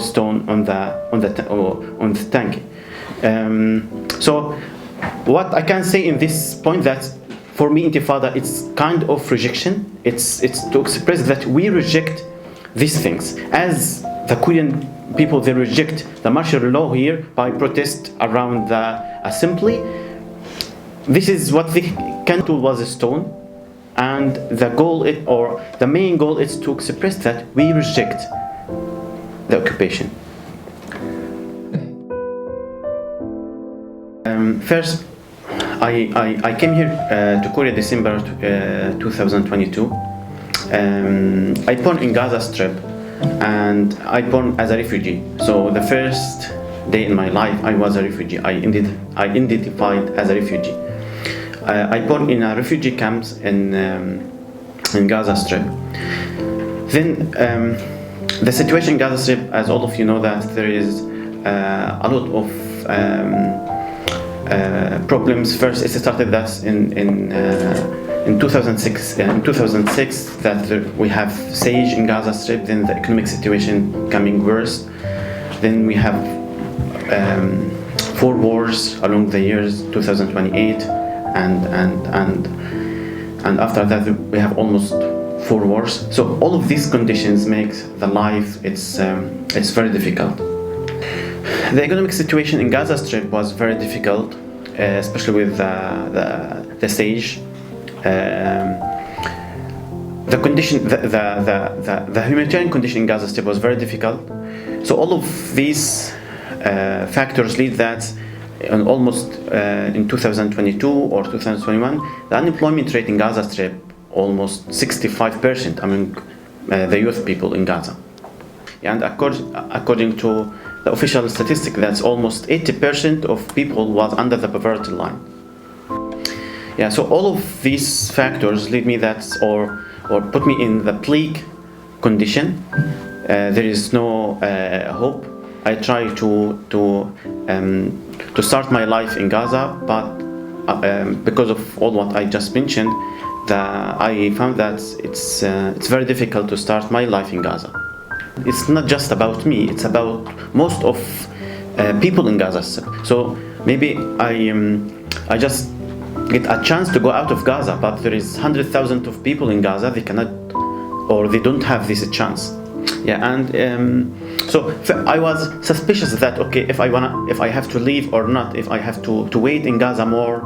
stone on the tank. So what I can say in this point that for me Intifada it's kind of rejection. It's to express that we reject these things as the Korean people. They reject the martial law here by protest around the assembly. This is what they can do was a stone, and the goal or the main goal is to express that we reject the occupation. First, I came here to Korea December 2022. I born in Gaza Strip, and I born as a refugee. So the first day in my life, I was a refugee. I identified as a refugee. I born in a refugee camps in Gaza Strip. Then the situation in Gaza Strip, as all of you know, that there is a lot of problems. First, it started that in 2006. In 2006, that we have siege in Gaza Strip. Then the economic situation coming worse. Then we have 4 wars along the years 2028, and after that we have almost 4 wars. So all of these conditions make the life it's very difficult. The economic situation in Gaza Strip was very difficult, especially with the siege. The condition, the humanitarian condition in Gaza Strip was very difficult. So all of these factors lead that almost in 2022 or 2021, the unemployment rate in Gaza Strip almost 65% among the youth people in Gaza. And according to the official statistic, that's almost 80% of people was under the poverty line. Yeah, so all of these factors lead me that, or put me in the bleak condition. There is no hope. I try to start my life in Gaza, but because of all what I just mentioned, I found that it's very difficult to start my life in Gaza. It's not just about me; it's about most of people in Gaza. So maybe I just get a chance to go out of Gaza, but there is 100,000 of people in Gaza. They cannot, or they don't have this chance. Yeah, and so I was suspicious that if I have to leave or not, if I have to wait in Gaza more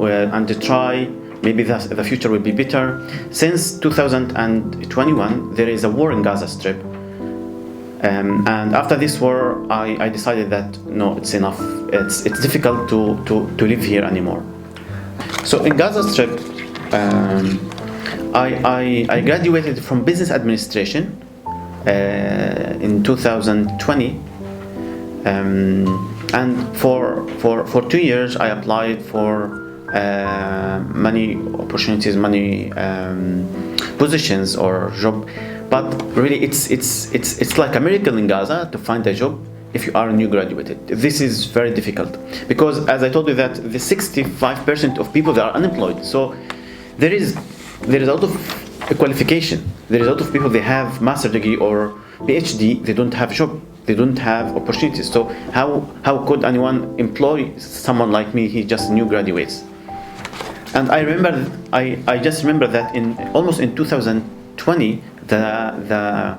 and to try, maybe the future will be better. Since 2021, there is a war in Gaza Strip. And after this war, I decided that no, it's enough. It's difficult to live here anymore. So in Gaza Strip, I graduated from business administration in 2020, and for 2 years I applied for many opportunities, many positions or job. But really, it's like a miracle in Gaza to find a job if you are a new graduate. This is very difficult because, as I told you, that the 65% of people that are unemployed. So there is a lot of qualification. There is a lot of people, they have master degree or PhD. They don't have job. They don't have opportunities. So how could anyone employ someone like me? He just new graduates. And I just remember that almost in 2020. The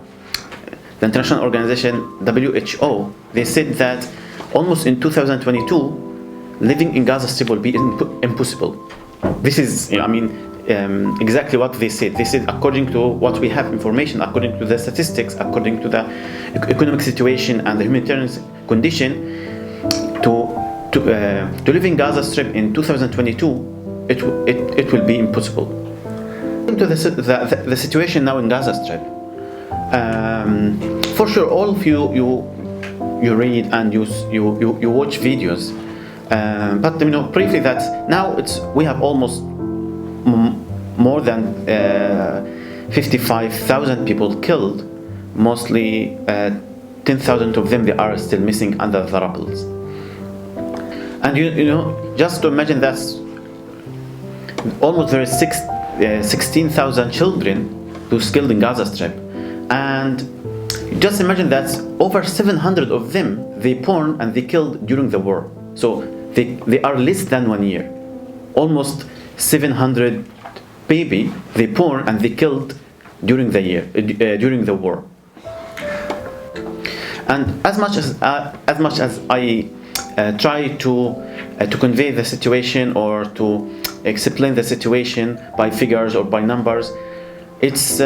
international organization WHO, they said that almost in 2022, living in Gaza Strip will be impossible. This is, exactly what they said. They said according to what we have information, according to the statistics, according to the economic situation and the humanitarian condition, to live in Gaza Strip in 2022, it will be impossible. To the situation now in Gaza Strip, for sure all of you read and you watch videos, but briefly that now we have almost more than 55,000 people killed, mostly 10,000 of them they are still missing under the rubble. And just to imagine that almost there is 16,000 children who's killed in Gaza Strip, and just imagine that over 700 of them, they born and they killed during the war. So they are less than 1 year. Almost 700 baby they born and they killed during the war. And as much as I try to convey the situation or to explain the situation by figures or by numbers, it's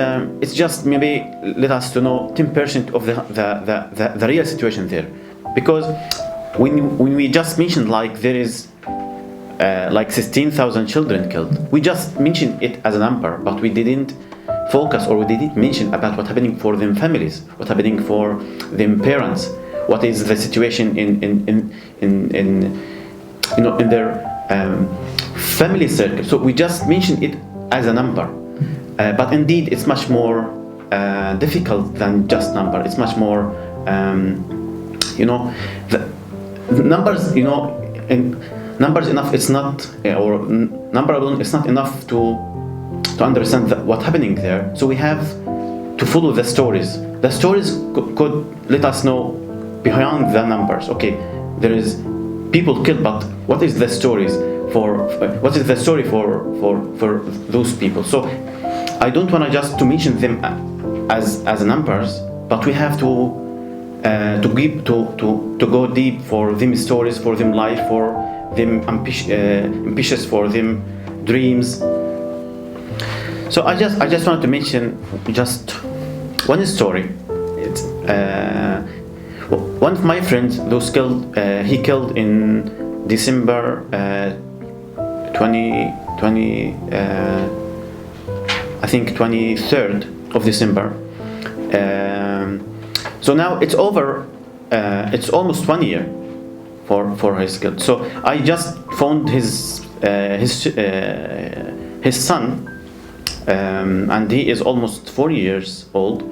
just maybe let us to know 10% of the real situation there, because when we just mentioned like there is like 16,000 children killed, we just mentioned it as a number, but we didn't focus or we didn't mention about what's happening for them families, what's happening for them parents, what is the situation in their family circle. So we just mentioned it as a number, but indeed it's much more difficult than just number. It's much more the numbers, numbers enough, it's not, or number alone, it's not enough to understand what's happening there. So we have to follow the stories. The stories could let us know behind the numbers. Okay, there is people killed, but what is the stories for those people? So I don't want to just to mention them as numbers, but we have to go deep for them stories, for them life, for them ambitious, for them dreams. So I just wanted to mention just one story. It's one of my friends, those killed, he killed in December 2020, I think 23rd of December. So now it's over. It's almost 1 year for his kill. So I just found his son, and he is almost 4 years old.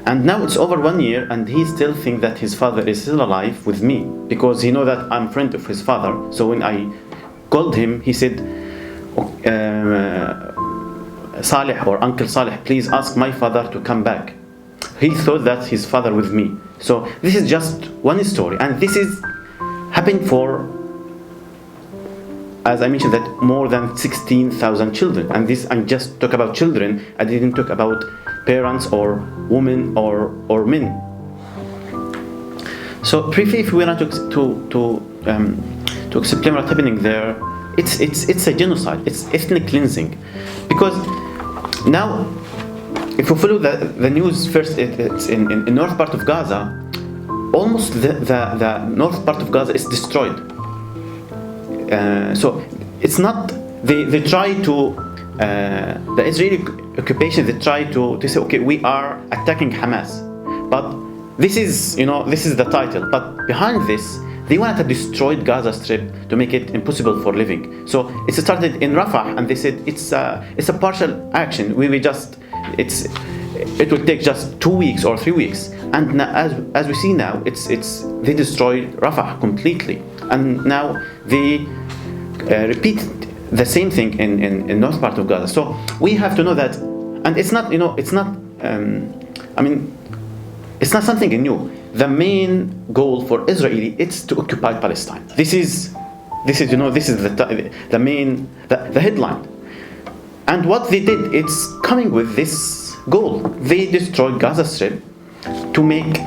And now it's over 1 year, and he still thinks that his father is still alive with me, because he knows that I'm friend of his father. So when I called him, he said, Saleh or Uncle Saleh, please ask my father to come back. He thought that his father with me. So this is just one story, and this is happening for, as I mentioned, that more than 16,000 children. And this, I just talk about children. I didn't talk about parents or women or men. So briefly, if we want to explain what's happening there, it's a genocide. It's ethnic cleansing, because now, if you follow the news first, it's in north part of Gaza. Almost the north part of Gaza is destroyed. So it's not, they try to, the Israeli occupation, they try to say, okay, we are attacking Hamas. But this is the title. But behind this, they wanted to destroy Gaza Strip to make it impossible for living. So it started in Rafah, and they said it's a partial action. It will take just 2 weeks or 3 weeks. And now, as we see now, they destroyed Rafah completely, and now they repeat the same thing in north part of Gaza. So we have to know that, and it's not it's not something new. The main goal for Israeli is to occupy Palestine. This is the main headline. And what they did, it's coming with this goal. They destroyed Gaza Strip to make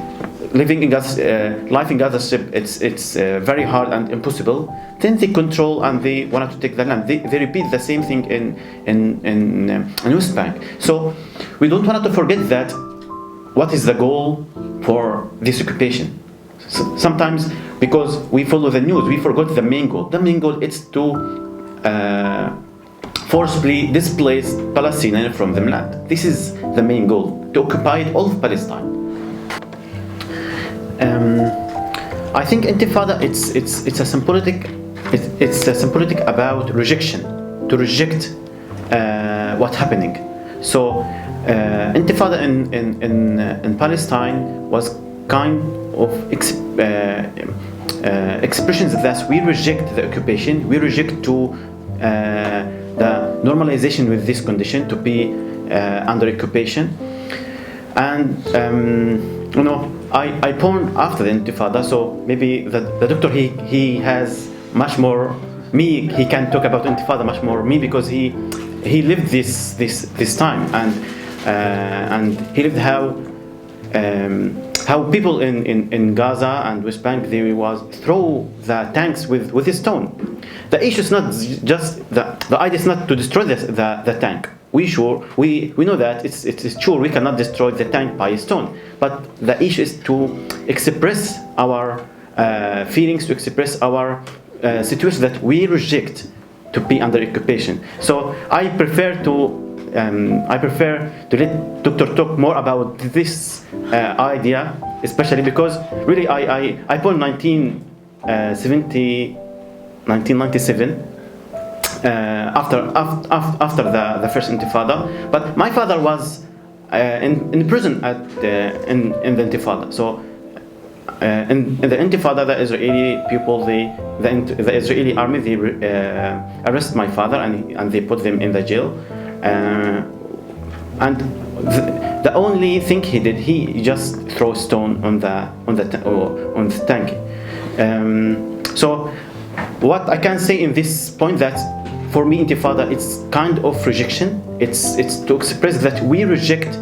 living in Gaza, life in Gaza Strip, it's very hard and impossible. Then they control and they wanted to take the land. They repeat the same thing in West Bank. So we don't want to forget that. What is the goal for this occupation? So sometimes, because we follow the news, we forgot the main goal. The main goal is to forcibly displace Palestinians from the land. This is the main goal, to occupy all of Palestine. I think Intifada it's a symbolic about rejection, to reject what's happening. So Intifada in Palestine was kind of expressions that we reject the occupation, we reject to the normalization with this condition, to be under occupation, and I born after the Intifada, so maybe the doctor he has much more me. He can talk about Intifada much more me because he lived this time and he lived how people in Gaza and West Bank they was throw the tanks with a stone. The issue is not just the idea is not to destroy the tank. We know that it's true we cannot destroy the tank by a stone, but the issue is to express our feelings, to express our situation that we reject to be under occupation. So I prefer to let Dr. talk more about this idea, especially because really I born 1997 after the first Intifada, but my father was in prison in the Intifada. So in the Intifada, the Israeli people, the Israeli army, they arrest my father and they put them in the jail. And the only thing he did, he just threw a stone on the tank. So what I can say in this point that for me Intifada it's kind of rejection. It's to express that we reject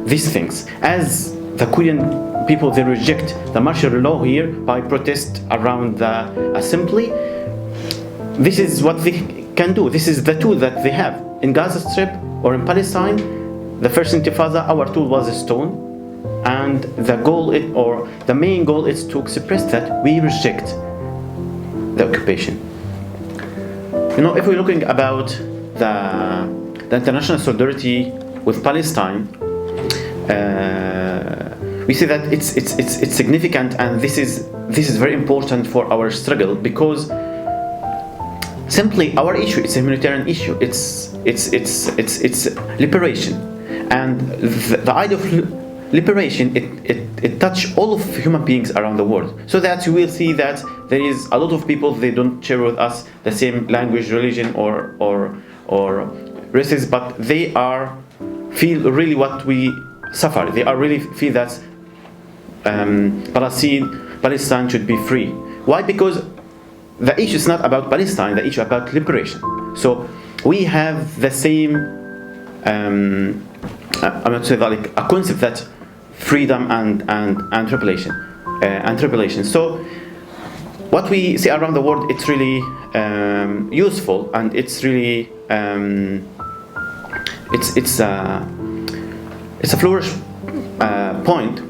these things as the Korean people. They reject the martial law here by protest around the assembly. This is what they can do. This is the tool that they have in Gaza Strip or in Palestine. The first Intifada, our tool was a stone, and the main goal is to express that we reject the occupation. If we're looking about the international solidarity with Palestine, we see that it's significant, and this is very important for our struggle because simply our issue is a humanitarian issue. It's liberation, and the idea of liberation it touches all of human beings around the world. So that you will see that there is a lot of people they don't share with us the same language, religion, or races, but they feel really what we suffer. They really feel that Palestine should be free. Why? Because the issue is not about Palestine. The issue is about liberation. So we have the same. I'm not saying that like a concept that freedom and tribulation. So what we see around the world, it's really useful, and it's really it's a flourish point.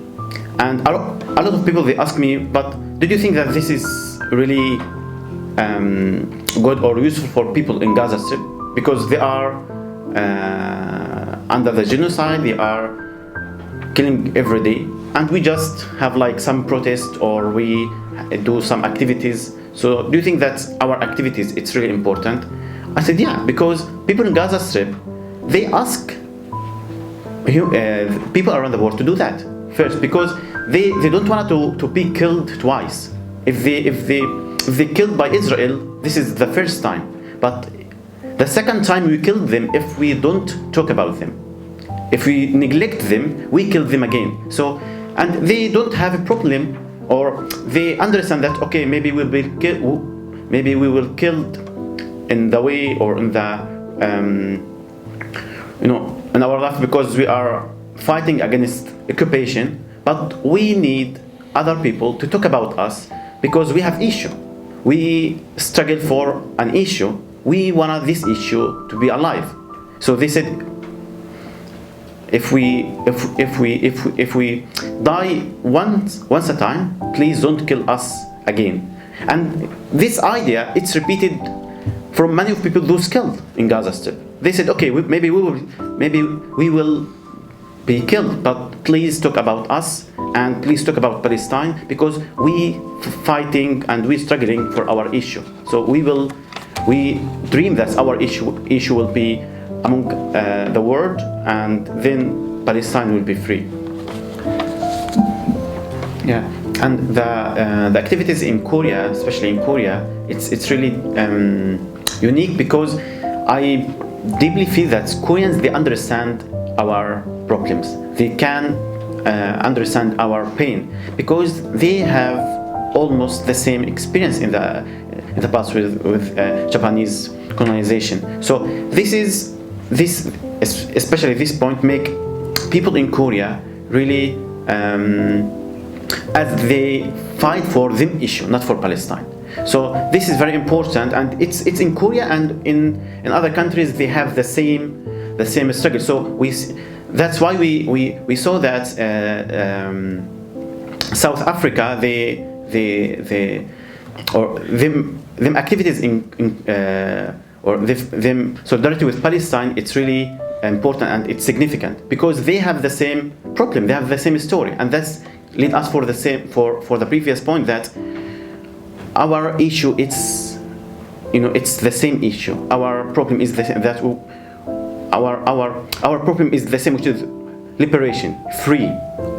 And a lot of people they ask me, but did you think that this is really good or useful for people in Gaza Strip because they are under the genocide, they are killing every day, and we just have like some protest or we do some activities. So do you think that our activities it's really important? I said yeah, because people in Gaza Strip they ask people around the world to do that first because they don't want to be killed twice. If they killed by Israel, this is the first time, but the second time we kill them if we don't talk about them. If we neglect them, we kill them again. So, and they don't have a problem, or they understand that okay, maybe we will killed in the way or in the in our life because we are fighting against occupation. But we need other people to talk about us because we have issue. We struggle for an issue. We want this issue to be alive. So they said, if we die once a time, please don't kill us again. And this idea it's repeated from many of people those killed in Gaza Strip. They said, okay, maybe we will be killed, but please talk about us and please talk about Palestine because we fighting and we struggling for our issue. So we dream that our issue will be among the world, and then Palestine will be free. Yeah, and the activities in Korea, especially in Korea, it's really unique because I deeply feel that Koreans they understand our problems. They can understand our pain, because they have almost the same experience in the past with Japanese colonization. So especially this point make people in Korea really as they fight for them issue, not for Palestine. So this is very important, and it's in Korea and in other countries they have the same struggle. So that's why we saw that South Africa them activities them solidarity with Palestine, it's really important and it's significant because they have the same problem, they have the same story, and that's lead us for the previous point that our issue it's the same issue. Our problem is the same, that our problem is the same, which is liberation, free.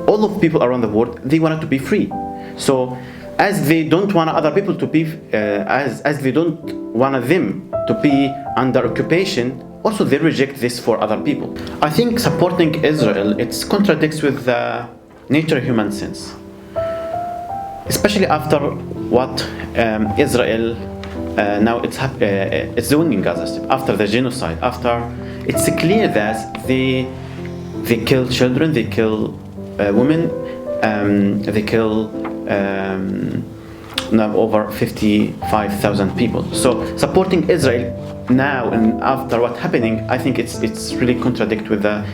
All of people around the world, they want to be free. So as they don't want other people to be as they don't want them to be under occupation, also they reject this for other people. I think supporting Israel, it contradicts with the nature human sense, especially after what Israel now it's doing in Gaza Strip, after the genocide, after it's clear that they kill children, they kill women, they kill now over 55,000 people. So supporting Israel now and after what happening, I think it's really contradict with the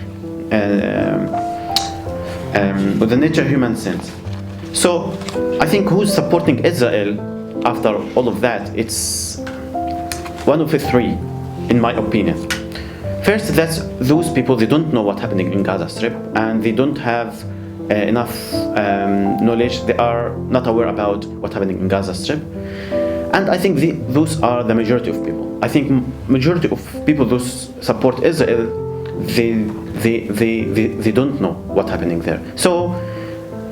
nature human sense. So I think who's supporting Israel after all of that, it's one of the three, in my opinion. First, that's those people, they don't know what's happening in Gaza Strip, and they don't have enough knowledge. They are not aware about what's happening in Gaza Strip, and I think those are the majority of people. I think majority of people those support Israel, they don't know what's happening there. So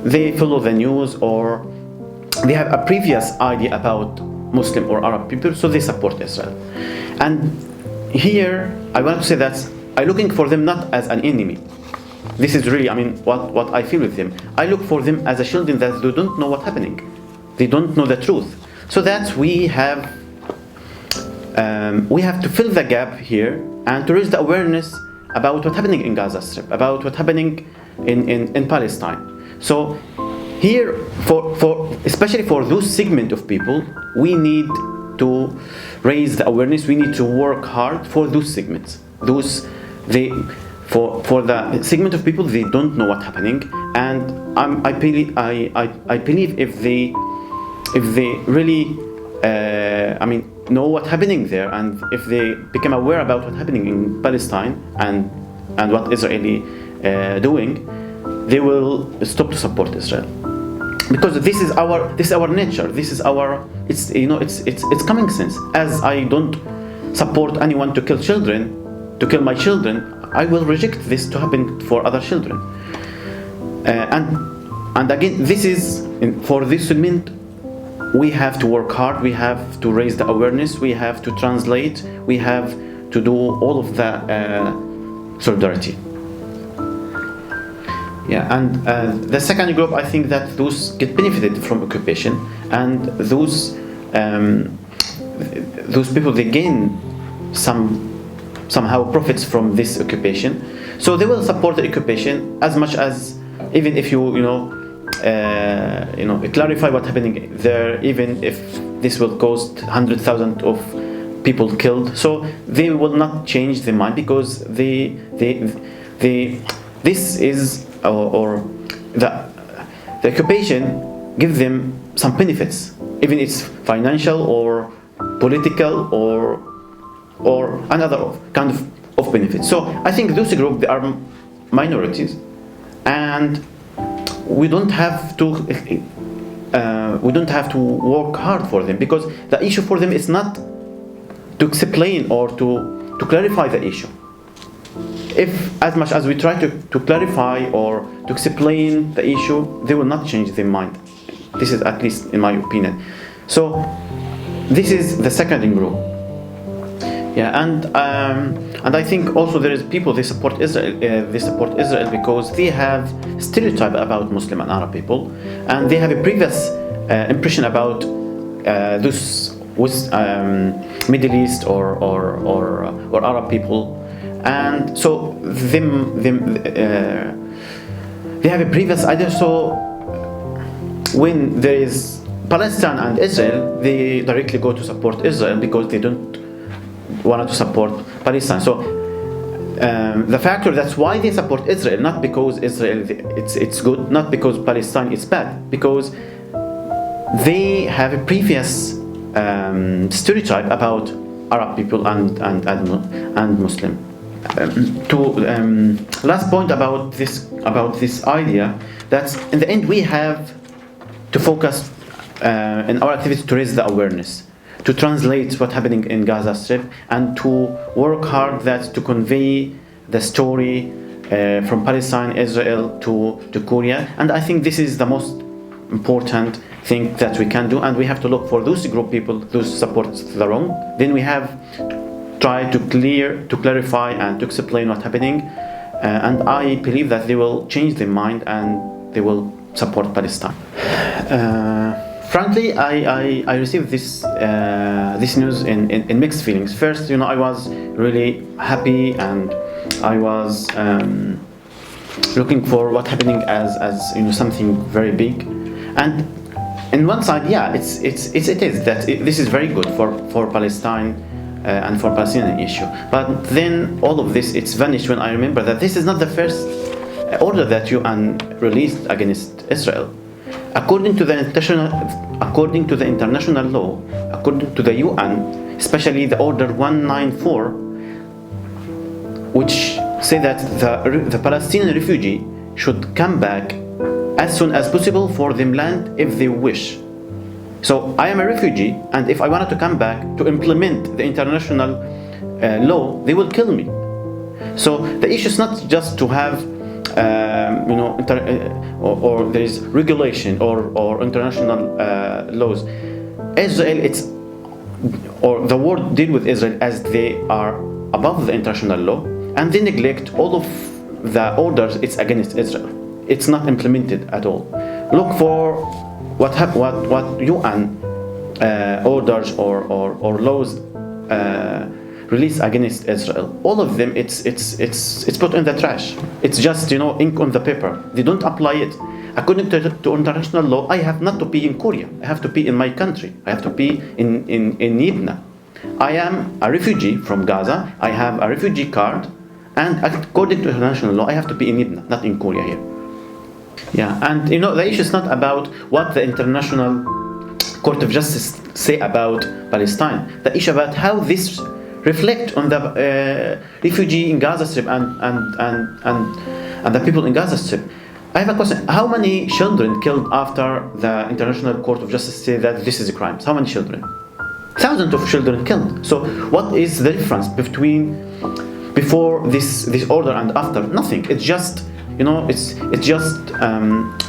they follow the news, or they have a previous idea about Muslim or Arab people, so they support Israel. And here I want to say that I'm looking for them not as an enemy. This is really, what I feel with them. I look for them as a children that they don't know what's happening. They don't know the truth. So that we have to fill the gap here and to raise the awareness about what's happening in Gaza Strip, about what's happening in Palestine. So here, for especially for those segment of people, we need to raise the awareness. We need to work hard for those segments. For the segment of people, they don't know what's happening, and I believe if they really know what's happening there, and if they become aware about what's happening in Palestine and what Israeli doing, they will stop to support Israel, because this is our nature. This is our it's common sense. As I don't support anyone to kill my children, I will reject this to happen for other children. And again, this is for this segment. We have to work hard. We have to raise the awareness. We have to translate. We have to do all of the solidarity. Yeah, and the second group, I think that those get benefited from occupation, and those people, they gain somehow profits from this occupation. So they will support the occupation as much as, even if you clarify what's happening there, even if this will cost 100,000 of people killed. So they will not change their mind, because this is or the occupation gives them some benefits, even it's financial or political or another kind of benefits. So I think those groups, they are minorities, and we don't have to work hard for them, because the issue for them is not to explain or to clarify the issue. If as much as we try to clarify or to explain the issue, they will not change their mind. This is at least in my opinion. So this is the second group. Yeah, and And I think also there is people, they support Israel because they have stereotype about Muslim and Arab people, and they have a previous impression about those with Middle East or Arab people, and so they have a previous idea. So when there is Palestine and Israel, they directly go to support Israel because they don't want to support Palestine. So the factor, that's why they support Israel, not because Israel it's good, not because Palestine is bad, because they have a previous stereotype about Arab people and Muslim. Last point about this idea, that in the end we have to focus in our activities to raise the awareness, to translate what's happening in Gaza Strip, and to work hard that to convey the story from Palestine, Israel to Korea. And I think this is the most important thing that we can do, and we have to look for those group people who support the wrong. Then we have try to clarify and to explain what's happening, and I believe that they will change their mind and they will support Palestine. Frankly, I received this news in mixed feelings. First, I was really happy, and I was looking for what's happening as something very big. And in one side, yeah, it is that this is very good for Palestine and for Palestinian issue. But then all of this, it's vanished when I remember that this is not the first order that UN released against Israel. According to the international law, according to the UN, especially the Order 194, which say that the Palestinian refugee should come back as soon as possible for their land if they wish. So I am a refugee, and if I wanted to come back to implement the international law, they will kill me. So the issue is not just to have or there is regulation or international laws. Israel, the world deal with Israel as they are above the international law, and they neglect all of the orders. It's against Israel. It's not implemented at all. Look for what UN orders or laws released against Israel. All of them, it's put in the trash. It's just ink on the paper. They don't apply it. According to international law, I have not to be in Korea. I have to be in my country. I have to be in Yibna. I am a refugee from Gaza. I have a refugee card, and according to international law, I have to be in Yibna, not in Korea here. Yeah, and the issue is not about what the International Court of Justice say about Palestine. The issue about how this reflect on the refugee in Gaza Strip and the people in Gaza Strip. I have a question. How many children killed after the International Court of Justice say that this is a crime? How many children? Thousands of children killed. So what is the difference between before this order and after? Nothing. It's just it's just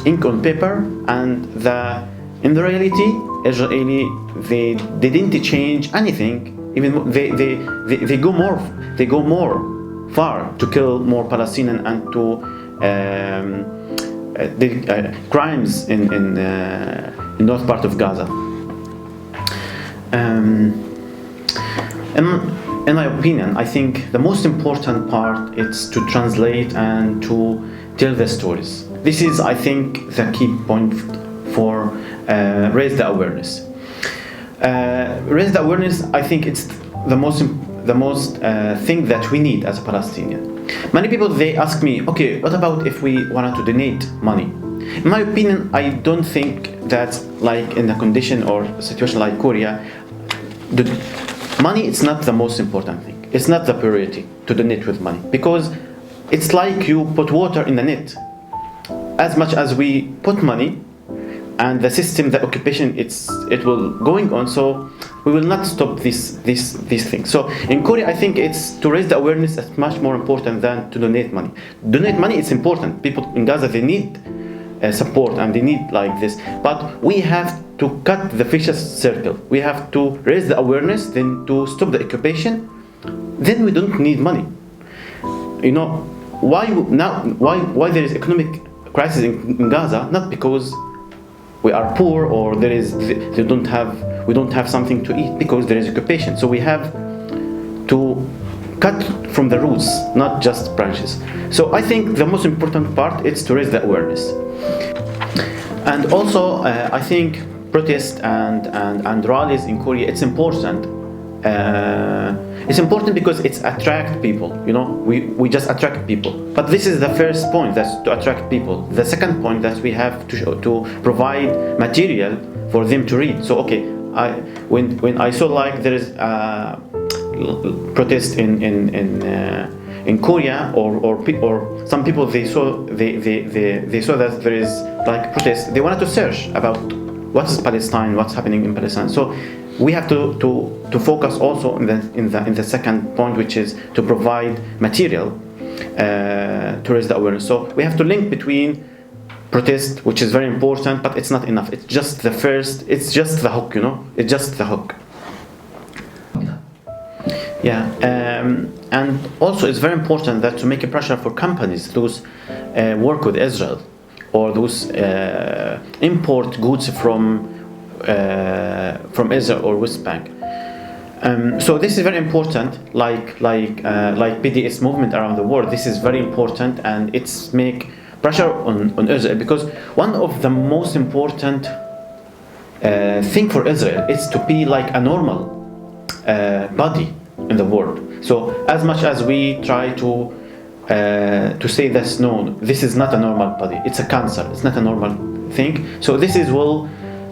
ink on paper, and in the reality, Israeli they didn't change anything. Even they go more far to kill more Palestinian and to crimes in north part of Gaza. In my opinion, I think the most important part is to translate and to tell the stories. This is, I think, the key point for raise the awareness. Raise the awareness. I think it's the most thing that we need as a Palestinian. Many people they ask me, okay, what about if we wanted to donate money? In my opinion, I don't think that like in a condition or situation like Korea, the money is not the most important thing. It's not the priority to donate with money, because it's like you put water in the net. As much as we put money, and the system, the occupation, it will going on. So we will not stop these things. So in Korea, I think it's to raise the awareness is much more important than to donate money. Donate money, it's important. People in Gaza, they need support and they need like this. But we have to cut the vicious circle. We have to raise the awareness, then to stop the occupation, then we don't need money. You know, why there is economic crisis in Gaza? Not because we are poor or we don't have something to eat, because there is occupation. So we have to cut from the roots, not just branches. So I think the most important part is to raise the awareness. And also, I think protests and rallies in Korea, it's important. It's important because it attracts people. You know, we just attract people. But this is the first point, that's to attract people. The second point, that we have to provide material for them to read. So okay, when I saw like there is a protest in Korea, or some people they saw that there is like protest. They wanted to search about what's Palestine, what's happening in Palestine. So we have to focus also in the second point, which is to provide material to raise the awareness. So we have to link between protest, which is very important, but it's not enough. It's just the first. It's just the hook, you know. It's just the hook. Yeah, and also it's very important that to make a pressure for companies, those work with Israel, or those import goods from Israel or West Bank. So this is very important, like BDS movement around the world. This is very important, and it's make pressure on Israel, because one of the most important thing for Israel is to be like a normal body in the world. So as much as we try to say this, no, this is not a normal body, it's a cancer, it's not a normal thing. So this will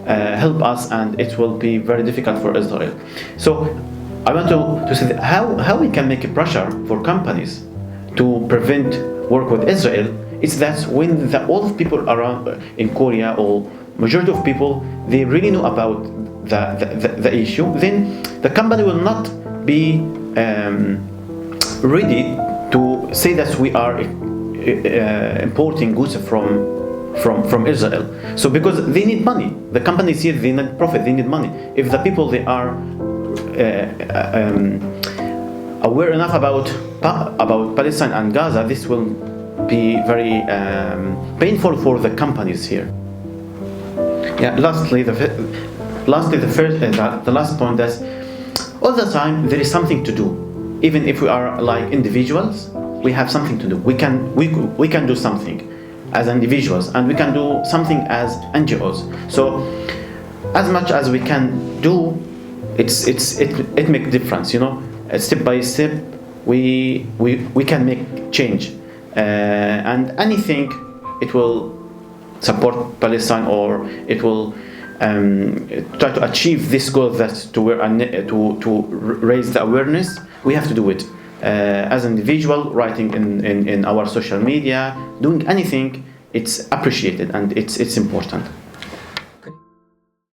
help us, and it will be very difficult for Israel. So I want to say that how we can make a pressure for companies to prevent work with Israel. Is that when all of people around in Korea, or majority of people, they really know about the issue, then the company will not be ready to say that we are importing goods from Israel. So because they need money, the companies here, they need profit, they need money. If the people they are aware enough about Palestine and Gaza, this will be very painful for the companies here. Yeah. Lastly, the last point is, all the time there is something to do. Even if we are like individuals, we have something to do. We can do something as individuals, and we can do something as NGOs. So as much as we can do, it makes difference. You know, step by step, we can make change, and anything it will support Palestine, or it will try to achieve this goal, that to raise the awareness. We have to do it as an individual, writing in our social media, doing anything. It's appreciated, and it's important.